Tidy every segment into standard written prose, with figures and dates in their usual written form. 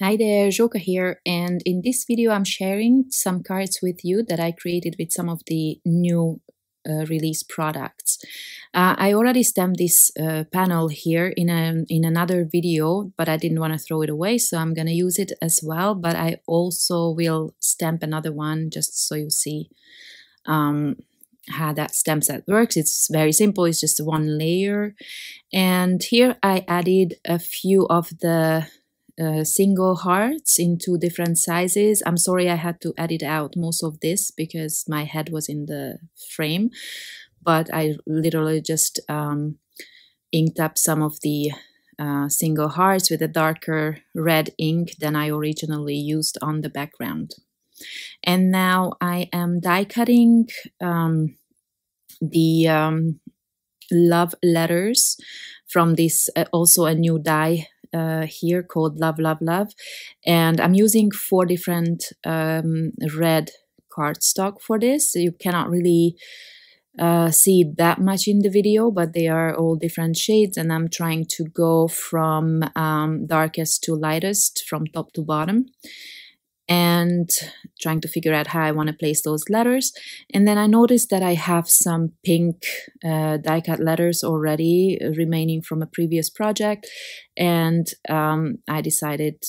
Hi there, Joka here, and in this video I'm sharing some cards with you that I created with some of the new release products. I already stamped this panel here in another video, but I didn't want to throw it away, so I'm going to use it as well, but I also will stamp another one just so you see how that stamp set works. It's very simple, it's just one layer, and here I added a few of the single hearts in two different sizes. I'm sorry I had to edit out most of this because my head was in the frame, but I literally just inked up some of the single hearts with a darker red ink than I originally used on the background. And now I am die cutting the love letters from this also a new die here called Love, Love, Love. And I'm using 4 different red cardstock for this. So you cannot really see that much in the video, but they are all different shades, and I'm trying to go from darkest to lightest from top to bottom and trying to figure out how I want to place those letters. And then I noticed that I have some pink die cut letters already remaining from a previous project, and I decided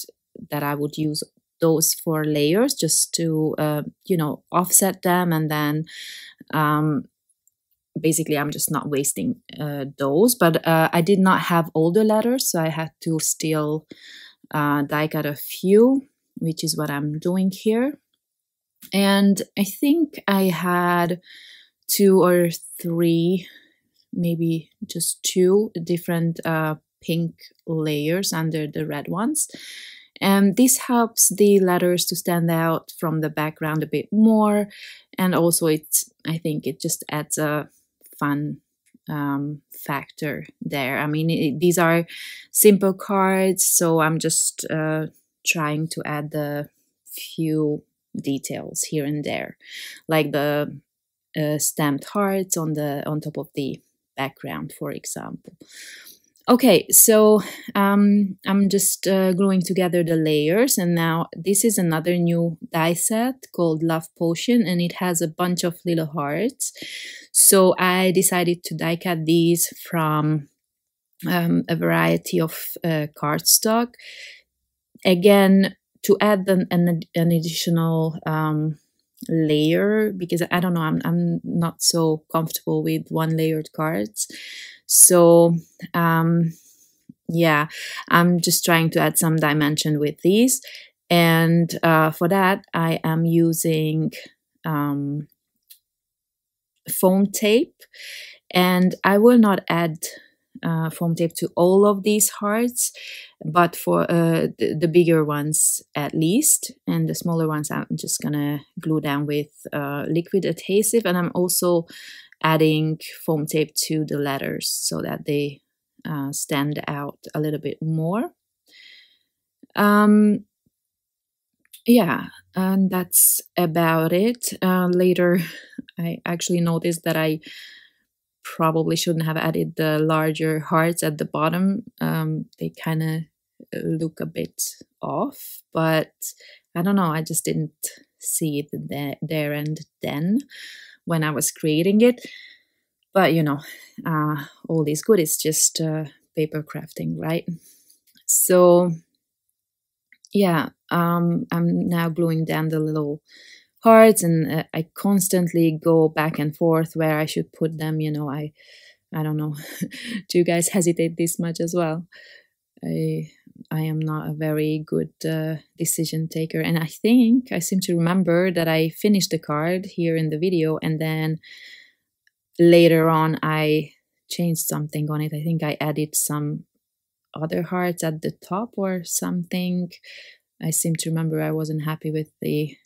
that I would use those for layers just to you know, offset them, and then basically I'm just not wasting those. But I did not have all the letters, so I had to still die cut a few, which is what I'm doing here. And I think I had 2 or 3, maybe just 2 different pink layers under the red ones. And this helps the letters to stand out from the background a bit more. And also I think it just adds a fun factor there. I mean, these are simple cards, so I'm just trying to add the few details here and there, like the stamped hearts on top of the background, for example. Okay, so I'm just gluing together the layers, and now this is another new die set called Love Potion, and it has a bunch of little hearts. So I decided to die cut these from a variety of cardstock. Again, to add an additional layer, because I don't know, I'm not so comfortable with one layered cards. So yeah, I'm just trying to add some dimension with these, and for that I am using foam tape, and I will not add foam tape to all of these hearts, but for the bigger ones at least, and the smaller ones I'm just gonna glue down with liquid adhesive. And I'm also adding foam tape to the letters so that they stand out a little bit more. Yeah, and that's about it. Later I actually noticed that I probably shouldn't have added the larger hearts at the bottom. They kind of look a bit off, but I don't know, I just didn't see it there and then when I was creating it. But you know, all is good, it's just paper crafting, right? So yeah, I'm now gluing down the little hearts, and I constantly go back and forth where I should put them. You know, I don't know. Do you guys hesitate this much as well? I am not a very good decision taker, and I think I seem to remember that I finished the card here in the video, and then later on I changed something on it. I think I added some other hearts at the top or something. I seem to remember I wasn't happy with the,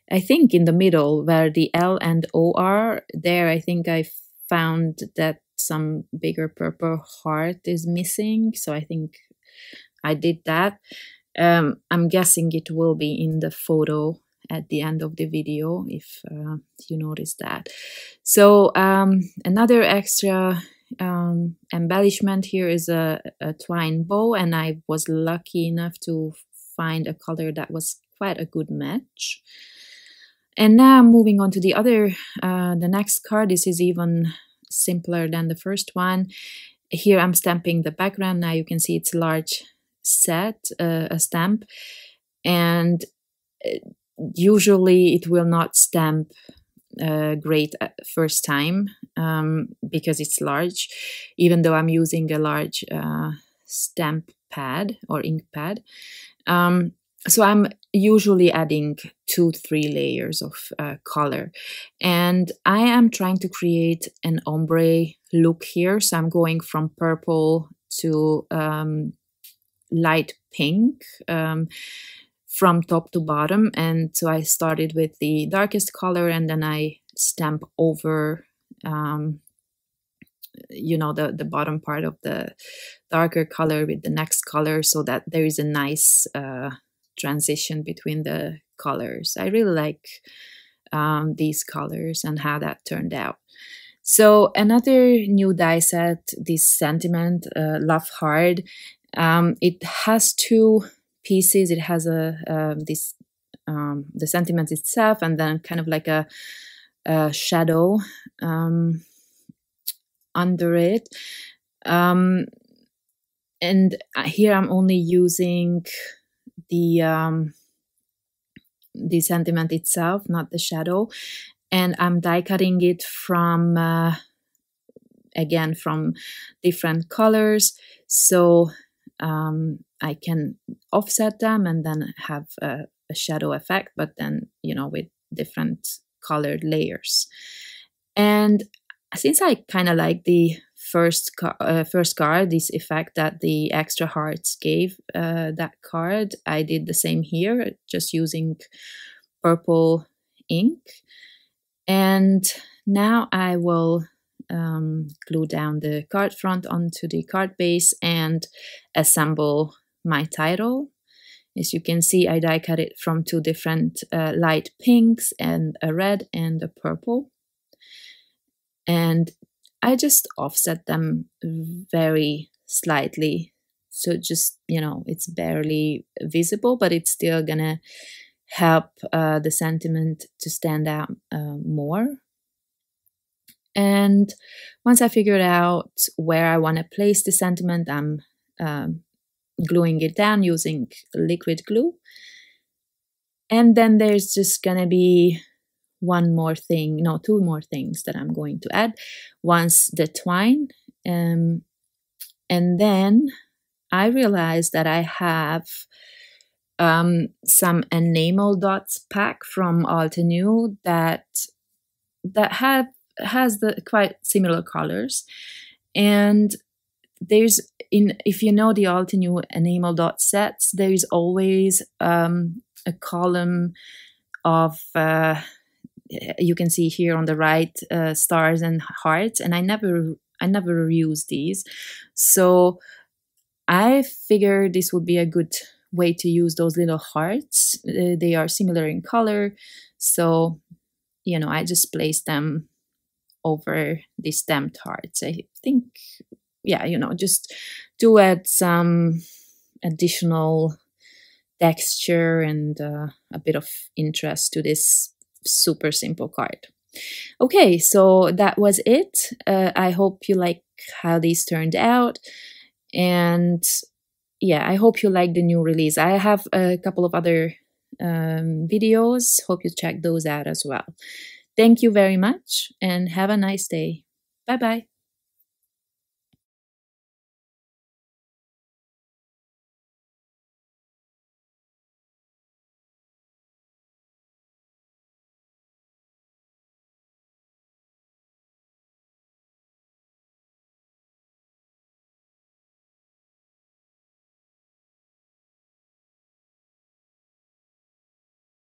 I think in the middle where the L and O are there, I think I found that some bigger purple heart is missing, so I think I did that. I'm guessing it will be in the photo at the end of the video if you notice that. So another extra embellishment here is a twine bow, and I was lucky enough to find a color that was quite a good match. And now moving on to the next card. This is even simpler than the first one. Here I'm stamping the background. Now you can see it's a large set, a stamp, and usually it will not stamp great at first time because it's large, even though I'm using a large stamp pad or ink pad. So I'm usually adding 2-3 layers of color, and I am trying to create an ombre look here. So I'm going from purple to light pink from top to bottom. And so I started with the darkest color, and then I stamp over you know, the bottom part of the darker color with the next color, so that there is a nice transition between the colors. I really like these colors and how that turned out. So another new die set, this Sentiment Love Hard. It has two pieces. It has the sentiment itself, and then kind of like a shadow under it. And here I'm only using the sentiment itself, not the shadow, and I'm die cutting it from again from different colors, so I can offset them and then have a shadow effect, but then, you know, with different colored layers. And since I kind of like the first card, this effect that the extra hearts gave that card, I did the same here, just using purple ink. And now I will glue down the card front onto the card base and assemble my title. As you can see, I die cut it from two different light pinks and a red and a purple. And I just offset them very slightly. So just, you know, it's barely visible, but it's still gonna help the sentiment to stand out more. And once I figured out where I want to place the sentiment, I'm gluing it down using liquid glue. And then there's just gonna be two more things that I'm going to add. Once the twine, and then I realized that I have some enamel dots pack from Altenew that has the quite similar colors. And there's, if you know the Altenew enamel dot sets, there is always a column of you can see here on the right stars and hearts, and I never use these, so I figured this would be a good way to use those little hearts. They are similar in color, so, you know, I just placed them over the stamped hearts. I think, yeah, you know, just to add some additional texture and a bit of interest to this super simple card. Okay, so that was it. I hope you like how these turned out, and yeah, I hope you like the new release. I have a couple of other videos. Hope you check those out as well. Thank you very much and have a nice day. Bye bye.